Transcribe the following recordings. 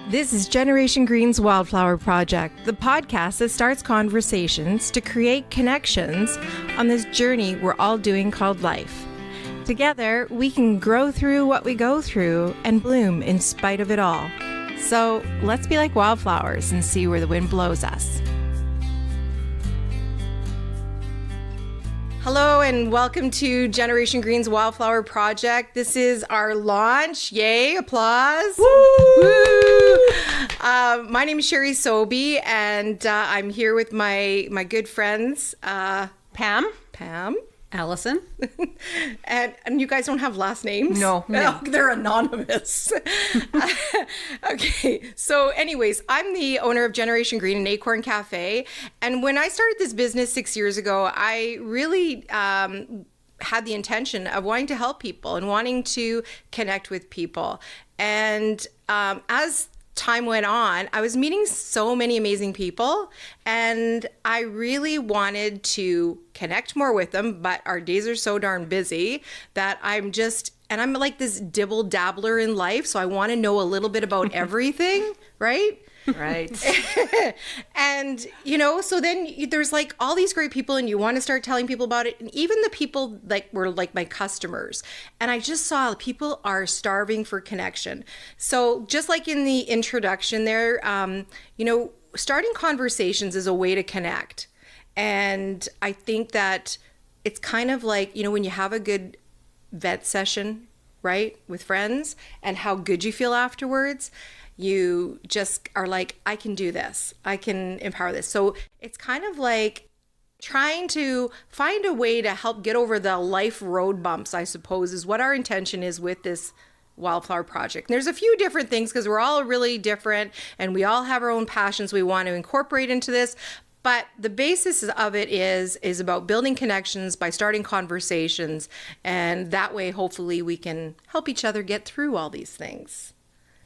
This is Generation Green's Wildflower Project, the podcast that starts conversations to create connections on this journey we're all doing called life. Together, we can grow through what we go through and bloom in spite of it all. So let's be like wildflowers and see where the wind blows us. Hello and welcome to Generation Green's Wildflower Project. This is our launch. Yay, applause. Woo! Woo! My name is Sherry Sobey and I'm here with my good friends, Pam Alison. and you guys don't have last names? No. They're anonymous. Okay, so anyways, I'm the owner of Generation Green and Acorn Cafe. And when I started this business 6 years ago, I really had the intention of wanting to help people and wanting to connect with people. And as time went on, I was meeting so many amazing people and I really wanted to connect more with them, but our days are so darn busy that I'm like this dibble dabbler in life. So I want to know a little bit about everything, right? Right. And, so then there's like all these great people and you want to start telling people about it. And even the people were like my customers. And I just saw people are starving for connection. So just like in the introduction there, starting conversations is a way to connect. And I think that it's kind of like, when you have a good vet session, right, with friends and how good you feel afterwards. You just are like, I can do this. I can empower this. So it's kind of like trying to find a way to help get over the life road bumps, I suppose, is what our intention is with this Wildflower Project. And there's a few different things because we're all really different and we all have our own passions we want to incorporate into this. But the basis of it is about building connections by starting conversations. And that way, hopefully, we can help each other get through all these things.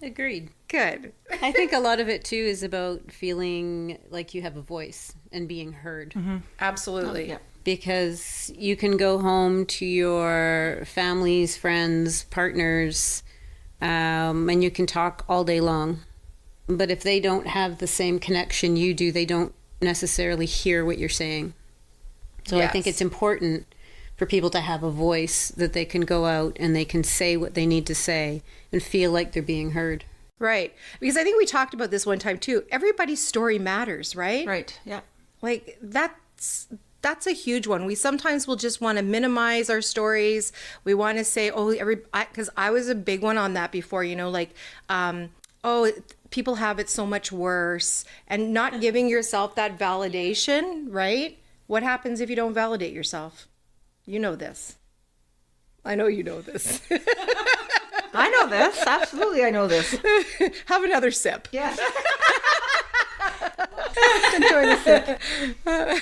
Agreed. Good. I think a lot of it too is about feeling like you have a voice and being heard. Mm-hmm. Absolutely. Yeah. Because you can go home to your families, friends, partners, and you can talk all day long. But if they don't have the same connection you do, they don't necessarily hear what you're saying. So yes. I think it's important for people to have a voice that they can go out and they can say what they need to say and feel like they're being heard. Right. Because I think we talked about this one time too. Everybody's story matters, right? Right. Yeah. Like that's a huge one. We sometimes will just want to minimize our stories. We want to say, because I was a big one on that before, people have it so much worse, and not giving yourself that validation, right? What happens if you don't validate yourself? You know this. I know you know this. I know this. Absolutely, I know this. Have another sip. Yes. Enjoy the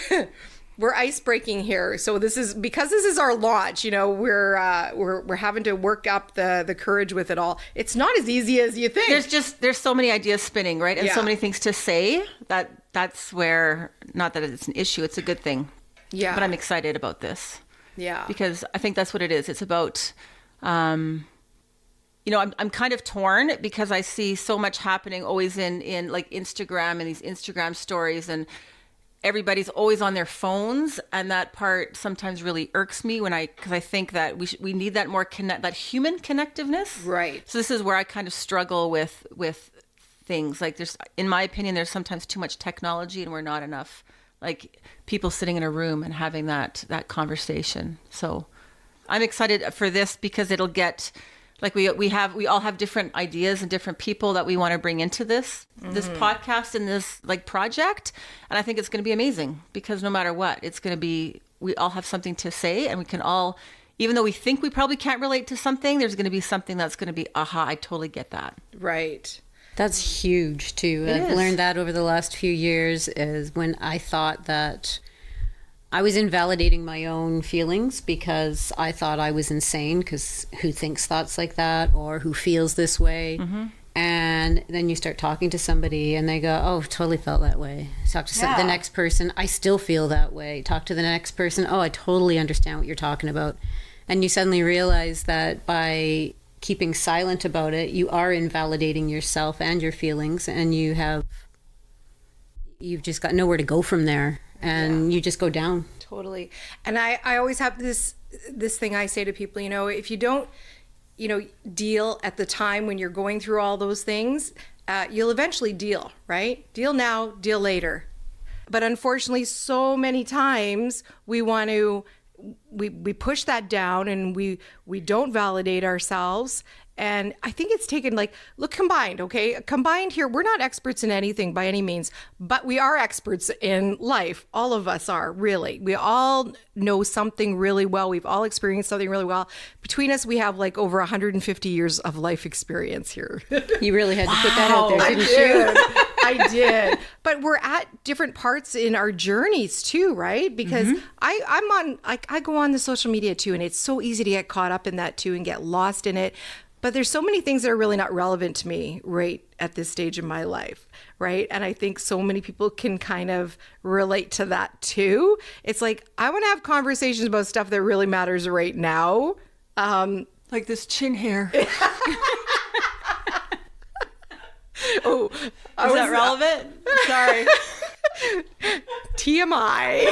sip. We're ice breaking here, so this is our launch. We're having to work up the courage with it all. It's not as easy as you think. There's so many ideas spinning, right, and yeah. so many things to say that's where, not that it's an issue, it's a good thing. Yeah. But I'm excited about this. Yeah. Because I think that's what it is. It's about, I'm kind of torn because I see so much happening always in like Instagram and these Instagram stories, and everybody's always on their phones. And that part sometimes really irks me because I think that we need that more that human connectiveness. Right. So this is where I kind of struggle with things. Like in my opinion, there's sometimes too much technology and we're not enough like people sitting in a room and having that conversation. So I'm excited for this because it'll get like we all have different ideas and different people that we want to bring into this podcast and this like project. And I think it's going to be amazing because no matter what, it's going to be, we all have something to say and we can all, even though we think we probably can't relate to something, there's going to be something that's going to be, aha, I totally get that. Right. That's huge too. I've learned that over the last few years is when I thought that I was invalidating my own feelings because I thought I was insane because who thinks thoughts like that or who feels this way? Mm-hmm. And then you start talking to somebody and they go, oh, totally felt that way. Talk to the next person, I still feel that way. Talk to the next person, oh, I totally understand what you're talking about. And you suddenly realize that by keeping silent about it, you are invalidating yourself and your feelings, and you've just got nowhere to go from there, and you just go down. Totally. And I always have this thing I say to people, if you don't, deal at the time when you're going through all those things, you'll eventually deal, right? Deal now, deal later. But unfortunately, so many times we want to, we push that down, and we don't validate ourselves. And I think it's taken combined, okay? Combined here, we're not experts in anything by any means, but we are experts in life. All of us are, really. We all know something really well. We've all experienced something really well. Between us, we have over 150 years of life experience here. You really had to put that out there, didn't you? I did. But we're at different parts in our journeys too, right? Because I go on the social media too, and it's so easy to get caught up in that too and get lost in it. But there's so many things that are really not relevant to me right at this stage in my life, right? And I think so many people can kind of relate to that too. It's I want to have conversations about stuff that really matters right now. Like this chin hair. Oh, is that relevant? Sorry. TMI.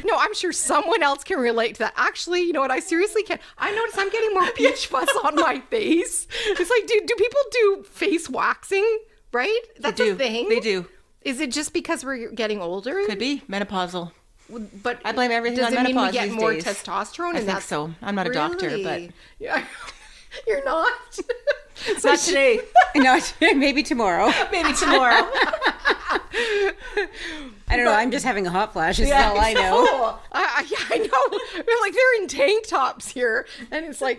No, I'm sure someone else can relate to that. Actually, you know what? I seriously can't. I notice I'm getting more peach fuzz on my face. It's do people do face waxing? Right? That's a thing. They do. Is it just because we're getting older? Could be menopausal. But I blame everything on menopause. Does it mean we menopause get these more days. testosterone? I think so. I'm not a doctor, but yeah, you're not. Not today. No, maybe tomorrow. Maybe tomorrow. I don't know. I'm just having a hot flash. Is all I know. I know. They're in tank tops here, and it's I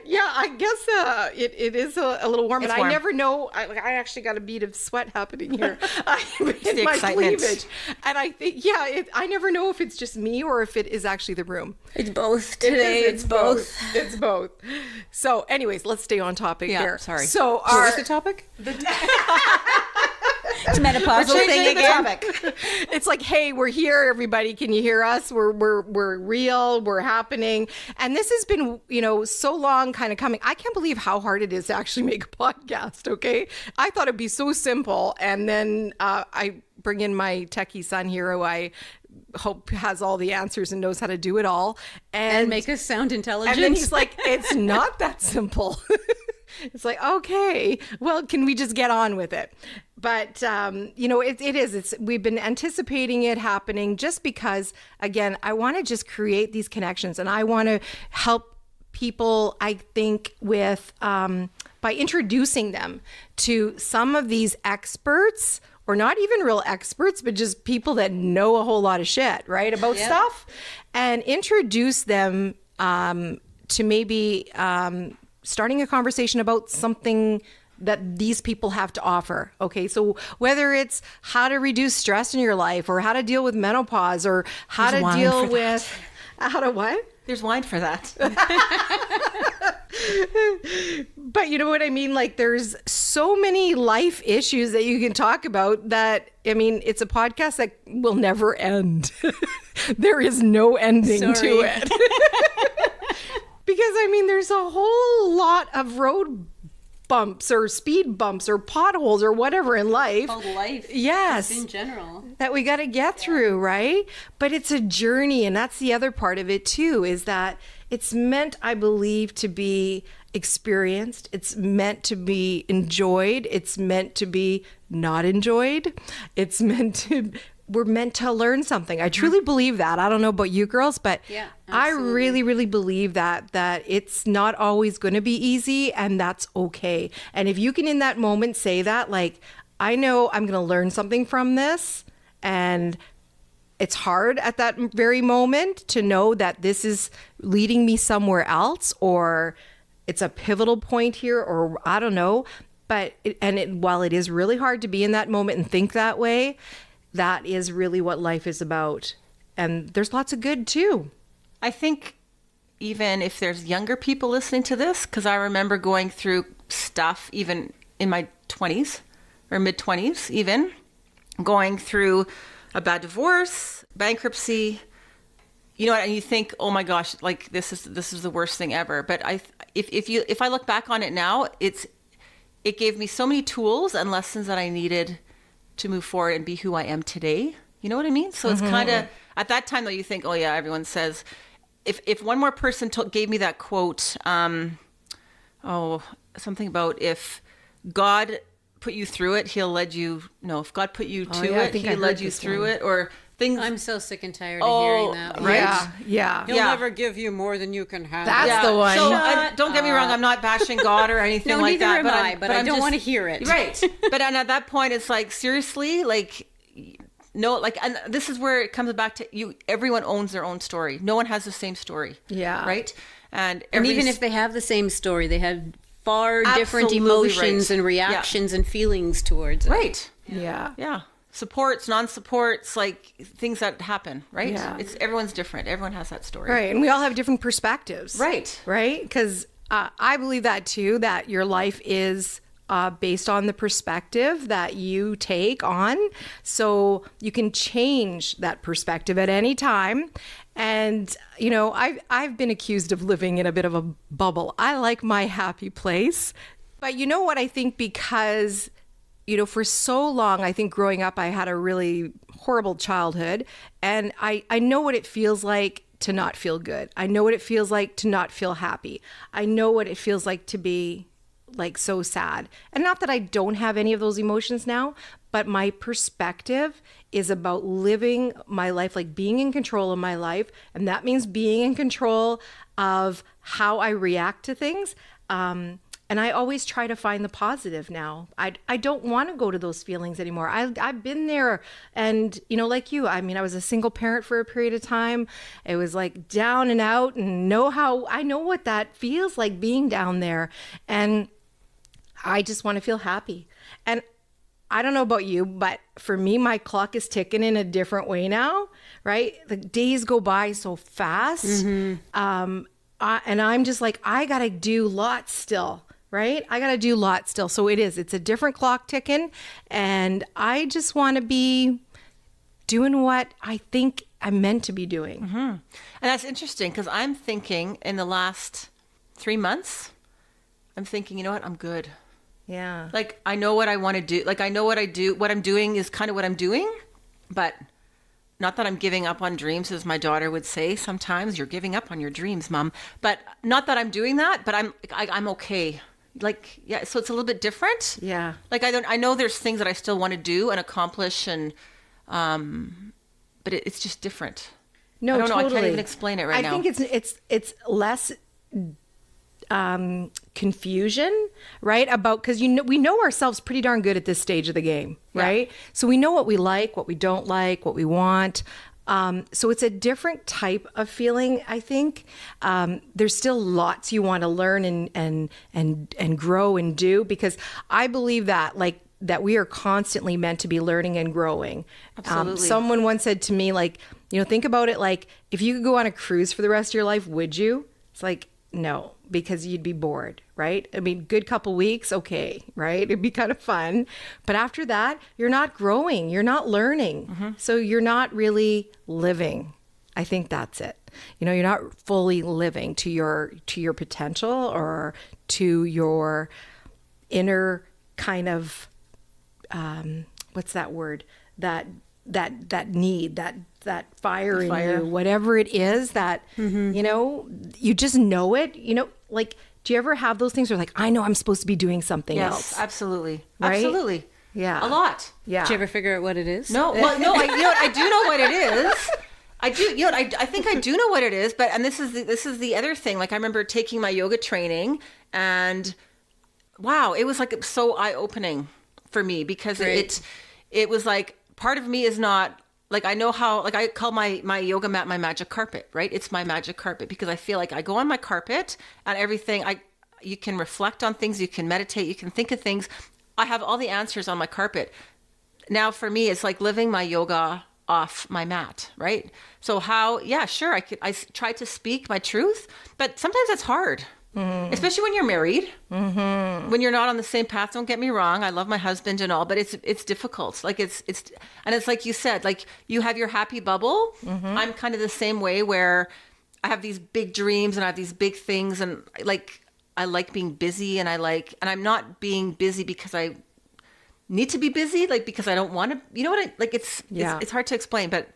guess it is a little warm, It's and warm. I never know. I actually got a bead of sweat happening here in the my excitement. cleavage, and I think I never know if it's just me or if it is actually the room. It's both today. It's both. It's both. So, anyways, let's stay on topic here. Sorry. So, What's the topic? It's menopausal thing again. It's hey, we're here, everybody. Can you hear us? We're real. We're happening. And this has been, so long kind of coming. I can't believe how hard it is to actually make a podcast. Okay, I thought it'd be so simple, and then I bring in my techie son here, who I hope has all the answers and knows how to do it all, and make us sound intelligent. And then he's it's not that simple. It's okay, well, can we just get on with it? But, it is. We've been anticipating it happening just because, again, I want to just create these connections, and I want to help people, I think, with by introducing them to some of these experts, or not even real experts, but just people that know a whole lot of shit, right, about stuff, and introduce them to maybe starting a conversation about something that these people have to offer. Okay, so whether it's how to reduce stress in your life, or how to deal with menopause, or how to deal with how to what? There's wine for that. But you know what I mean? There's so many life issues that you can talk about that, it's a podcast that will never end. There is no ending to it. Because there's a whole lot of road bumps or speed bumps or potholes or whatever in life. Life. Yes. In general. That we got to get through, right? But it's a journey. And that's the other part of it too, is that it's meant, I believe, to be experienced. It's meant to be enjoyed. It's meant to be not enjoyed. We're meant to learn something. I truly believe that. I don't know about you girls, but I really, really believe that it's not always going to be easy, and that's okay. And if you can in that moment say that, I know I'm going to learn something from this, and it's hard at that very moment to know that this is leading me somewhere else, or it's a pivotal point here, or I don't know. But while it is really hard to be in that moment and think that way, that is really what life is about. And there's lots of good too. I think even if there's younger people listening to this, because I remember going through stuff even in my 20s or mid-20s, even going through a bad divorce, bankruptcy, you know, and you think, oh my gosh, like this is the worst thing ever. But if I look back on it now, it gave me so many tools and lessons that I needed to move forward and be who I am today. You know what I mean? So it's kind of, at that time though, you think, oh yeah, everyone says, if one more person gave me that quote, something about if God put you through it, he'll lead you, no, if God put you to it, he'll lead you through it, or things. I'm so sick and tired of hearing that. Right? Yeah. He'll never give you more than you can have. That's the one. So don't get me wrong, I'm not bashing God or anything like that. Neither am I, but I don't want to hear it. Right. But at that point, it's like, seriously, like, no, like, and this is where it comes back to you. Everyone owns their own story. No one has the same story. Yeah. Right. And even if they have the same story, they have far different Absolutely emotions right. and reactions and feelings towards it. Right. Yeah. Yeah. Supports, non-supports, like things that happen, right? Yeah. Everyone's different. Everyone has that story. Right. And we all have different perspectives. Right. Right. Because I believe that too, that your life is based on the perspective that you take on. So you can change that perspective at any time. And, you know, I've been accused of living in a bit of a bubble. I like my happy place. But you know what? I think because, you know, for so long, I think growing up, I had a really horrible childhood. And I know what it feels like to not feel good. I know what it feels like to not feel happy. I know what it feels like to be like so sad. And not that I don't have any of those emotions now, but my perspective is about living my life, like being in control of my life. And that means being in control of how I react to things. And I always try to find the positive now. I don't want to go to those feelings anymore. I've been there. And, you know, like you, I mean, I was a single parent for a period of time. It was like down and out, and I know what that feels like, being down there. And I just want to feel happy. And I don't know about you, but for me, my clock is ticking in a different way now, right? The days go by so fast. And I'm just like, I got to do lots still, right? I got to do lots still. So it's a different clock ticking. And I just want to be doing what I think I'm meant to be doing. And that's interesting, because I'm thinking in the last 3 months, I'm thinking, you know what? I'm good. Yeah. Like, I know what I want to do. Like, I know what I do. What I'm doing is kind of what I'm doing, but not that I'm giving up on dreams, as my daughter would say sometimes. You're giving up on your dreams, Mom. But not that I'm doing that, but I'm okay. Like, yeah, so it's a little bit different. Yeah. Like, I know there's things that I still want to do and accomplish, and but it's just different. No, I don't know. totally. I can't even explain it right now. I think it's less confusion, right? Because we know ourselves pretty darn good at this stage of the game, right? Yeah. So we know what we like, what we don't like, what we want. So it's a different type of feeling, I think. There's still lots you want to learn and grow and do, because I believe that that we are constantly meant to be learning and growing. Absolutely. Someone once said to me, like, you know, think about it, like, if you could go on a cruise for the rest of your life, would you? It's like, no, because you'd be bored, right? I mean, good couple weeks, okay, right? It'd be kind of fun. But after that, you're not growing, you're not learning. So you're not really living. I think that's it. You know, you're not fully living to your potential, or to your inner kind of, what's that word? That need, that fire in you, whatever it is that, you know, you just know it, you know, like, do you ever have those things where, like, I know I'm supposed to be doing something else? Yes, absolutely. Right? Absolutely. Yeah. A lot. Yeah. Did you ever figure out what it is? No, well, no, you know what, I do know what it is. I do, you know, I think I do know what it is, and this is the other thing. Like, I remember taking my yoga training, and wow, it was like so eye-opening for me, because it was like, part of me is not, like, I know how, like, I call my yoga mat my magic carpet, right? It's my magic carpet, because I feel like I go on my carpet and everything, you can reflect on things, you can meditate, you can think of things. I have all the answers on my carpet. Now for me, it's like living my yoga off my mat, right? So how, yeah, sure, I try to speak my truth, but sometimes it's hard. especially when you're married, when you're not on the same path. Don't get me wrong. I love my husband and all, but it's difficult. Like it's like you said, like you have your happy bubble. I'm kind of the same way where I have these big dreams and I have these big things, and I like being busy, and I'm not being busy because I need to be busy, like because I don't want to, you know what it's hard to explain, but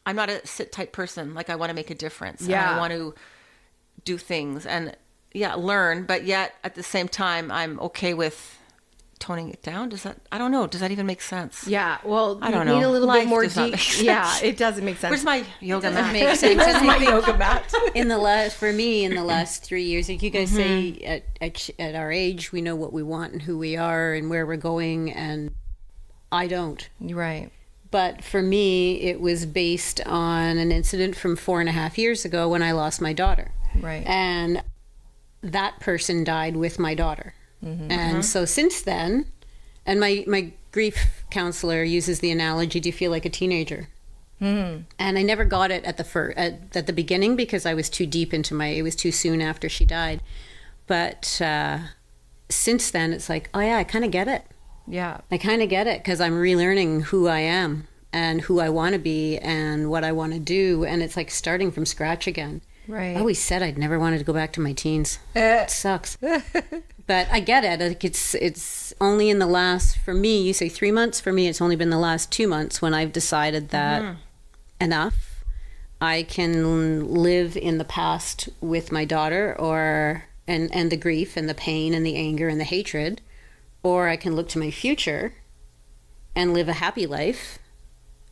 I'm not a sit tight person. Like I want to make a difference. And I want to do things and learn, but yet at the same time, I'm okay with toning it down. I don't know. Does that even make sense? Yeah. Well, I don't you need know. a little Life bit more does not deep. make sense. Yeah, it doesn't make sense. Where's my yoga mat? Makes sense. Where's my yoga mat? For me, in the last 3 years, like you guys say, at our age, we know what we want and who we are and where we're going, and I don't. Right. But for me, it was based on an incident from 4.5 years ago when I lost my daughter. Right. And that person died with my daughter. And so since then, and my grief counselor uses the analogy, do you feel like a teenager? And I never got it at the beginning because I was too deep into it was too soon after she died. But since then, it's like, oh yeah, I kind of get it. Yeah. I kind of get it because I'm relearning who I am and who I want to be and what I want to do. And it's like starting from scratch again. Right. I always said I'd never wanted to go back to my teens. It sucks. But I get it. Like it's only in the last, for me, you say 3 months. For me, it's only been the last 2 months when I've decided that enough. I can live in the past with my daughter and the grief and the pain and the anger and the hatred, or I can look to my future and live a happy life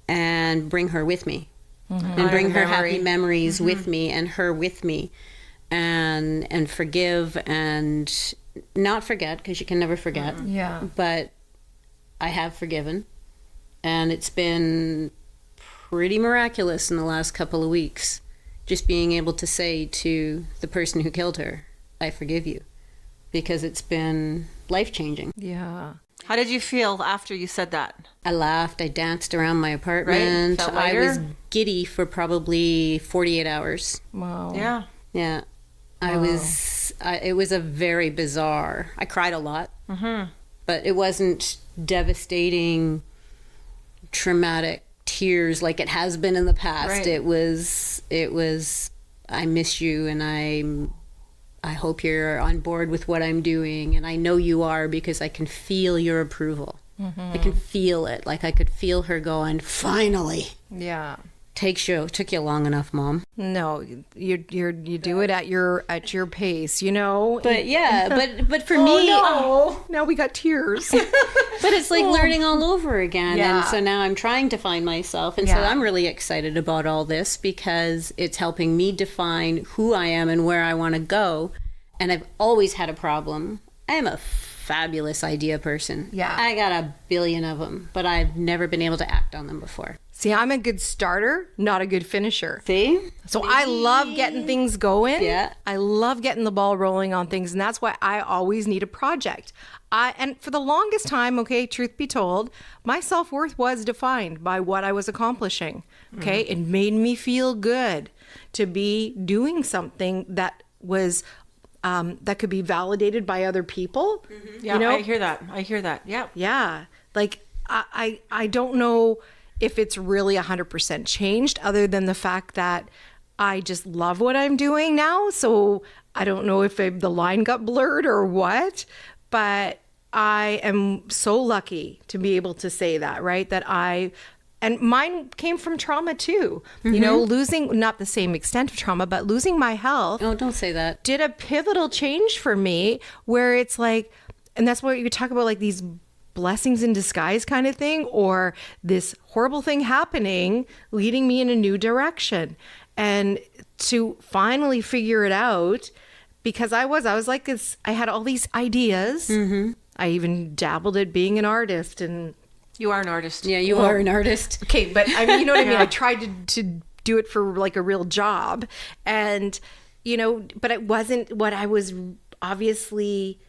and bring her with me. And bring her happy memories with me and her with me, and forgive and not forget, because you can never forget. Yeah. But I have forgiven, and it's been pretty miraculous in the last couple of weeks, just being able to say to the person who killed her, I forgive you, because it's been life-changing. Yeah. How did you feel after you said that? I laughed. I danced around my apartment. Felt I lighter? was giddy for probably 48 hours. Wow. Yeah. Yeah. It was a very bizarre, I cried a lot, but it wasn't devastating, traumatic tears like it has been in the past. Right. It was, I miss you, and I hope you're on board with what I'm doing, and I know you are because I can feel your approval. I can feel it. Like I could feel her going, finally. Yeah. Took you long enough, Mom. No, you do it at your pace, you know. But yeah, but for me, now we got tears. but it's like learning all over again. Yeah. And so now I'm trying to find myself, and so Yeah. I'm really excited about all this because it's helping me define who I am and where I want to go. And I've always had a problem. I am a fabulous idea person. Yeah. I got a billion of them, but I've never been able to act on them before. See, I'm a good starter, not a good finisher. See? So I love getting things going. Yeah. I love getting the ball rolling on things. And that's why I always need a project. And for the longest time, okay, truth be told, my self-worth was defined by what I was accomplishing. Okay. It made me feel good to be doing something that was, that could be validated by other people. Yeah, You know? I hear that. Yeah. Yeah. Like, I don't know if it's really 100% changed, other than the fact that I just love what I'm doing now. So I don't know if the line got blurred or what, but I am so lucky to be able to say that, right? And mine came from trauma too. You know, losing, not the same extent of trauma, but losing my health. Oh, don't say that. Did a pivotal change for me where it's like, and that's what you talk about, like these blessings in disguise kind of thing, or this horrible thing happening leading me in a new direction. And to finally figure it out, because I was like, I had all these ideas. I even dabbled at being an artist. And You are an artist. Yeah, you are an artist. okay, but I mean, you know what I mean? I tried to do it for like a real job, and you know, but it wasn't what I was obviously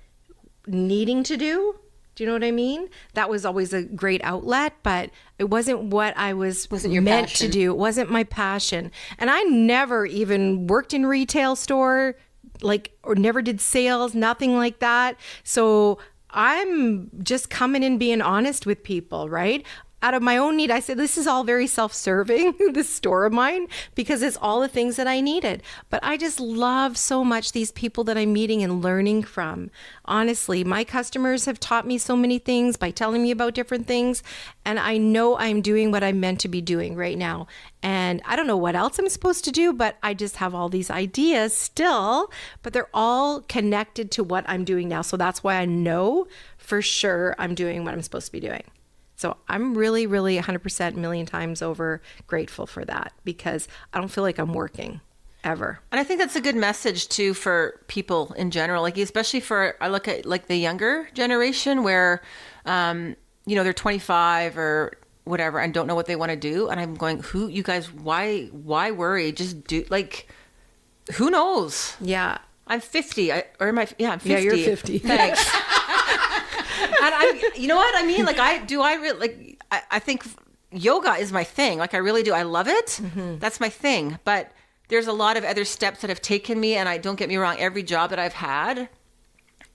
needing to do. Do you know what I mean? That was always a great outlet, but it wasn't what I wasn't your meant passion. to do. It wasn't my passion. And I never even worked in retail store, or never did sales, nothing like that. So I'm just coming in being honest with people, right? Out of my own need, I said, this is all very self-serving, this store of mine, because it's all the things that I needed. But I just love so much these people that I'm meeting and learning from. Honestly, my customers have taught me so many things by telling me about different things. And I know I'm doing what I'm meant to be doing right now. And I don't know what else I'm supposed to do, but I just have all these ideas still, but they're all connected to what I'm doing now. So that's why I know for sure I'm doing what I'm supposed to be doing. So I'm really, really 100% million times over grateful for that, because I don't feel like I'm working ever. And I think that's a good message too for people in general, like especially I look at like the younger generation where, they're 25 or whatever and don't know what they want to do. And I'm going, you guys, why worry? Just do, like, who knows? Yeah. I'm 50. I'm 50. Yeah, you're 50. Thanks. And you know what I mean? Like I think yoga is my thing. Like I really do. I love it. Mm-hmm. That's my thing. But there's a lot of other steps that have taken me, and don't get me wrong, every job that I've had,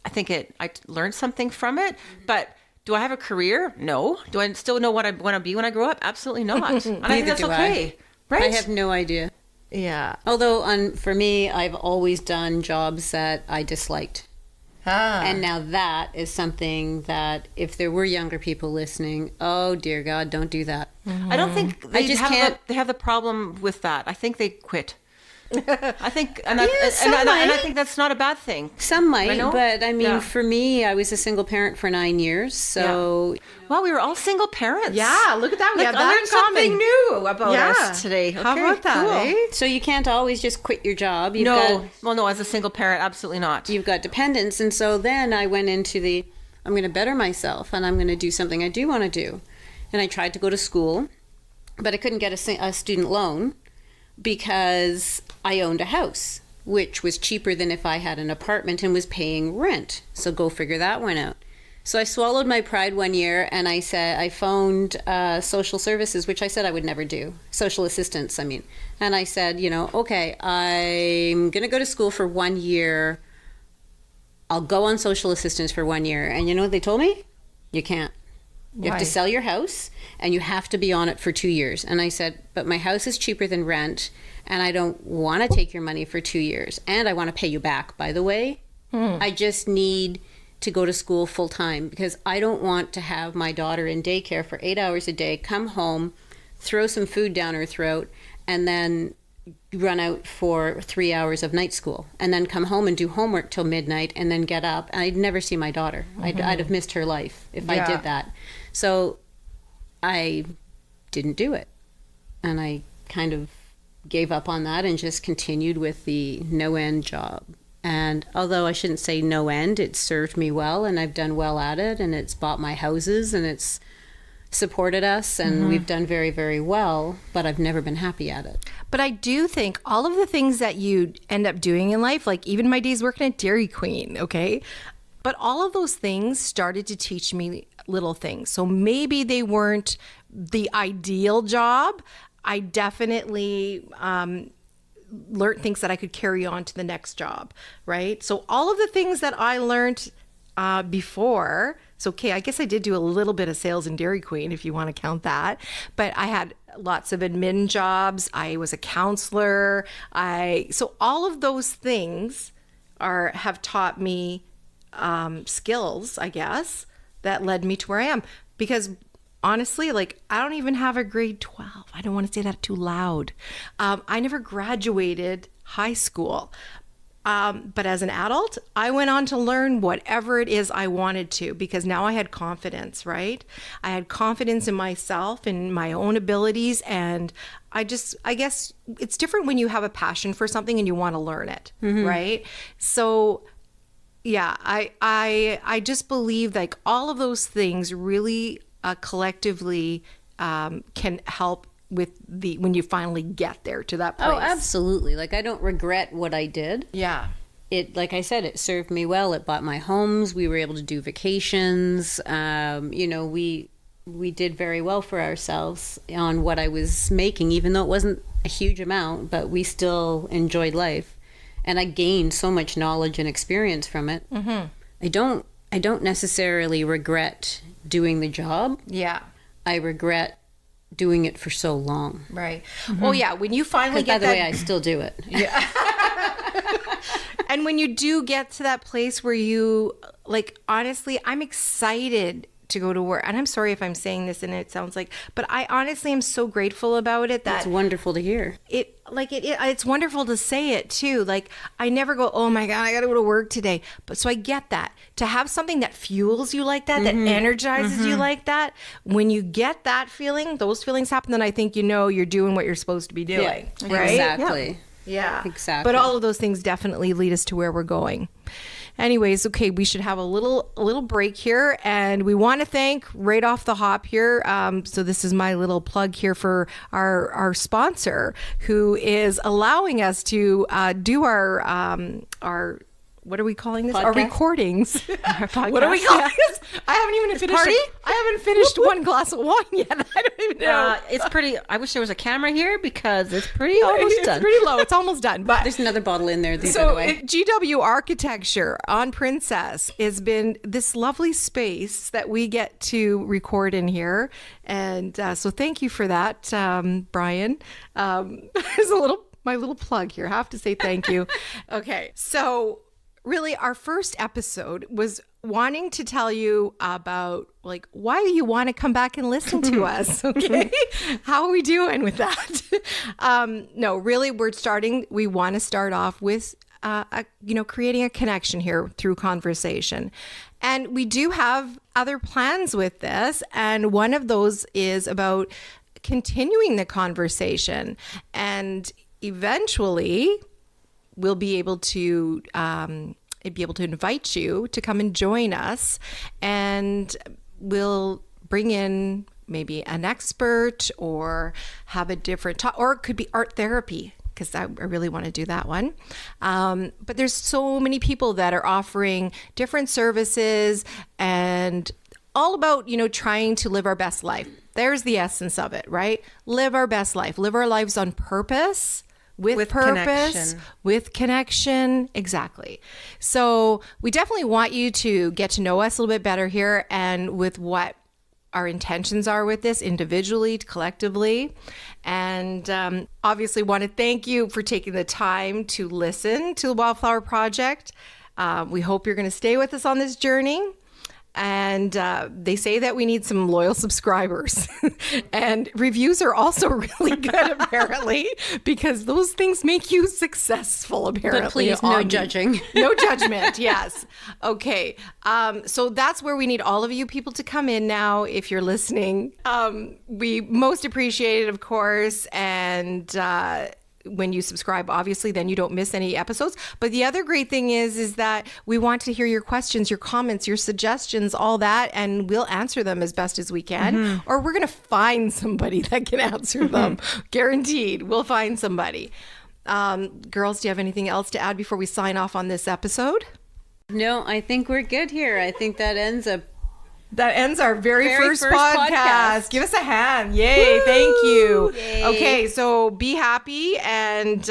I think I learned something from it. But do I have a career? No. Do I still know what I want to be when I grow up? Absolutely not. And I think that's okay. Right? I have no idea. Yeah. Although for me, I've always done jobs that I disliked. And now that is something that if there were younger people listening, oh dear God, don't do that. Mm-hmm. I don't think they they have the problem with that. I think they quit. I think, and I think that's not a bad thing. Some might, but I mean, for me, I was a single parent for 9 years, so. Yeah. Well, we were all single parents. Yeah, look at that. We have I that learned something new about us today. Okay, how about that? Cool. Eh? So you can't always just quit your job. No, as a single parent, absolutely not. You've got dependents, and so then I went into I'm going to better myself, and I'm going to do something I do want to do, and I tried to go to school, but I couldn't get a student loan because I owned a house, which was cheaper than if I had an apartment and was paying rent. So go figure that one out. So I swallowed my pride one year, and I phoned social services, which I said I would never do. Social assistance, I mean. And I said, okay, I'm going to go to school for 1 year. I'll go on social assistance for 1 year. And you know what they told me? You can't. You have to sell your house, and you have to be on it for 2 years. And I said, but my house is cheaper than rent, and I don't want to take your money for 2 years. And I want to pay you back, by the way. I just need to go to school full time, because I don't want to have my daughter in daycare for 8 hours a day, come home, throw some food down her throat, and then run out for 3 hours of night school, and then come home and do homework till midnight, and then get up. And I'd never see my daughter. I'd have missed her life if I did that. So I didn't do it. And I kind of gave up on that and just continued with the no-end job. And although I shouldn't say no end, it served me well, and I've done well at it, and it's bought my houses, and it's supported us, and we've done very, very well, but I've never been happy at it. But I do think all of the things that you end up doing in life, like even my days working at Dairy Queen, okay? But all of those things started to teach me little things. So maybe they weren't the ideal job. I definitely learned things that I could carry on to the next job, right? So all of the things that I learned before, so okay, I guess I did do a little bit of sales in Dairy Queen, if you want to count that, but I had lots of admin jobs. I was a counselor. So all of those things have taught me skills, I guess, that led me to where I am. Because honestly, like, I don't even have a grade 12. I don't want to say that too loud. I never graduated high school. But as an adult, I went on to learn whatever it is I wanted to, because now I had confidence, right? I had confidence in myself and my own abilities. And I guess it's different when you have a passion for something and you want to learn it, right? So yeah, I just believe like all of those things really collectively can help with when you finally get there to that place. Oh, absolutely. Like, I don't regret what I did. Yeah. It, like I said, it served me well. It bought my homes. We were able to do vacations. We did very well for ourselves on what I was making, even though it wasn't a huge amount, but we still enjoyed life. and I gained so much knowledge and experience from it. I don't necessarily regret doing the job. Yeah. I regret doing it for so long. Right. Oh yeah, when you finally By get the that way, I still do it. and when you do get to that place where you, like, honestly, I'm excited to go to work. And I'm sorry if I'm saying this and it sounds like, but I honestly am so grateful about it that It's wonderful to hear. it's wonderful to say it too. Like, I never go, oh my God, I got to go to work today. But so I get that. To have something that fuels you like that, that energizes you like that, when you get that feeling, those feelings happen, then I think, you know, you're doing what you're supposed to be doing. Right? Exactly. Yeah. Exactly. But all of those things definitely lead us to where we're going. Anyways, okay, we should have a little break here, and we want to thank right off the hop here. So this is my little plug here for our sponsor, who is allowing us to do our what are we calling this? Podcast? Our recordings. Our podcast. What are we calling this? I haven't even finished. Party? I haven't finished one glass of wine yet. I don't even know. It's pretty. I wish there was a camera here because it's pretty almost It's done. pretty low. It's almost done. But There's another bottle in there, by the so way. GW Architecture on Princess has been this lovely space that we get to record in here. And so thank you for that, Brian. There's my little plug here. I have to say thank you. Okay. So really, our first episode was wanting to tell you about, like, why you want to come back and listen to us. Okay. How are we doing with that? No, really, we want to start off with, creating a connection here through conversation. And we do have other plans with this. And one of those is about continuing the conversation, and eventually we'll be able to invite you to come and join us, and we'll bring in maybe an expert or have a different talk, or it could be art therapy, because I really want to do that one. But there's so many people that are offering different services, and all about, trying to live our best life. There's the essence of it, right? Live our best life, live our lives on purpose, with purpose, connection. with connection. Exactly. So we definitely want you to get to know us a little bit better here, and with what our intentions are with this individually, collectively. And obviously want to thank you for taking the time to listen to the Wildflower Project. We hope you're going to stay with us on this journey. And they say that we need some loyal subscribers. And reviews are also really good, apparently, because those things make you successful, apparently. But please, no judging. No judgment, yes. Okay. So that's where we need all of you people to come in now, if you're listening. We most appreciate it, of course. And when you subscribe, obviously, then you don't miss any episodes. But the other great thing is that we want to hear your questions, your comments, your suggestions, all that, and we'll answer them as best as we can. Or we're going to find somebody that can answer them. Guaranteed. We'll find somebody. Girls, do you have anything else to add before we sign off on this episode? No, I think we're good here. I think that ends our very first podcast. Give us a hand. Yay. Thank you. Yay. Okay, so be happy and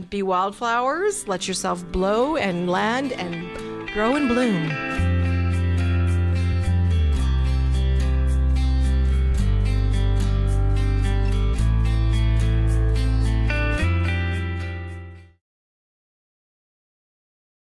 be wildflowers. Let yourself blow and land and grow and bloom.